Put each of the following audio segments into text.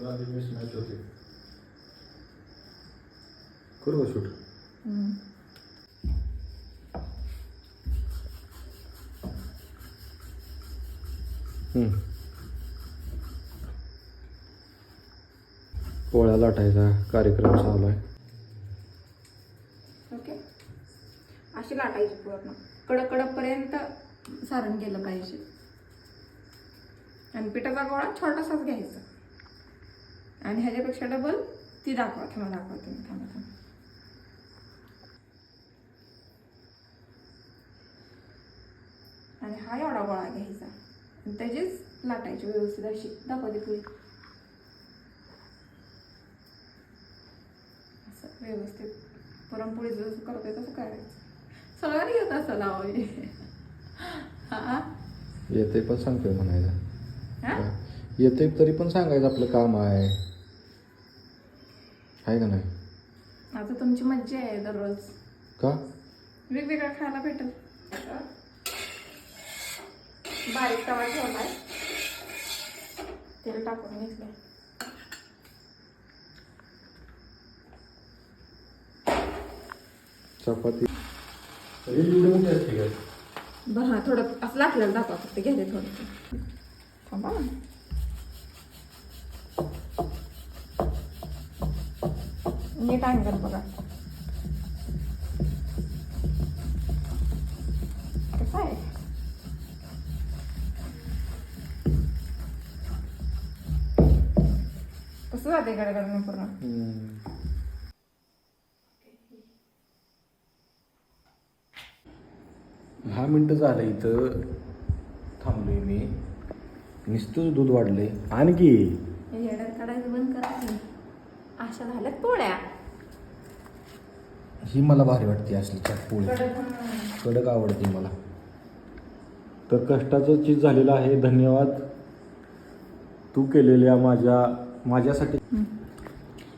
पण आधी miss match होते. करू का शूट? पोळ्या लाटायचा कार्यक्रम चालू आहे. ओके, अशी लाटायची पूर्ण कडक कडक पर्यंत सारण गेलं पाहिजे. आणि पिठाचा गोळा छोटासाच घ्यायचा. आणि ह्याच्यापेक्षा डबल ती दाखवते मी थांबा. आणि हा एवढा गोळा घ्यायचा आणि त्याचीच लाटायची व्यवस्थित अशी दाखवते पुढे. असं व्यवस्थित पुरणपोळी जसं करतोय तसं करायचं. सगळ्यांनी येत असं लावावी. हा येते पण सांगतोय म्हणायचं. येते तरी पण सांगायचं आपलं काम आहे का नाही. आता तुमची मज्जा आहे दररोज का वेगवेगळं खायला भेटेल. बारीक तवा ठेवलाय, तेल टाकून घेतलंय. चपाती एवढी असते काय? बरं हा थोडं असं लाटलेलं दाखवा फक्त. घ्यायचं थोडं थांबा. नीट अँगल बघा कसं आहे. कसं जाते गडगड पूर्ण. 10 मिनटं झालं इथं थांबलोय मी. नुसतंच दूध वाढलंय. आणखी येड्यात काढायचं बंद करायचं. अशा झाल्यात पोळ्या. ही मला भारी वाटते असली पोळी. कडक आवडते मला. तर कष्टाचं चीज झालेलं आहे. धन्यवाद तू केलेल्या माझ्यासाठी.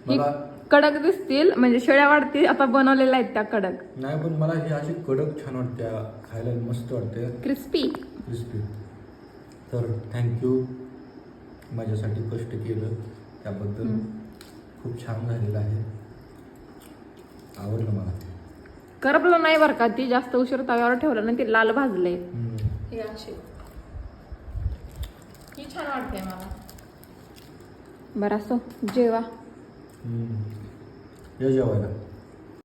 मला कडक दिसतील म्हणजे शेळ्या वाढतील आता बनवलेल्या आहेत त्या कडक. नाही पण मला ही अशी कडक छान वाटते, खायला मस्त वाटते, क्रिस्पी. तर थँक्यू माझ्यासाठी कष्ट केलं त्याबद्दल. खूप छान झालेलं आहे, आवडलं मला. करपलं नाही बरं का. ती जास्त उशीर तव्यावर ठेवलं ना ती लाल भाजले. हे अशी ही छान वाटते मला. बरं असो जेवा. या जेवायला.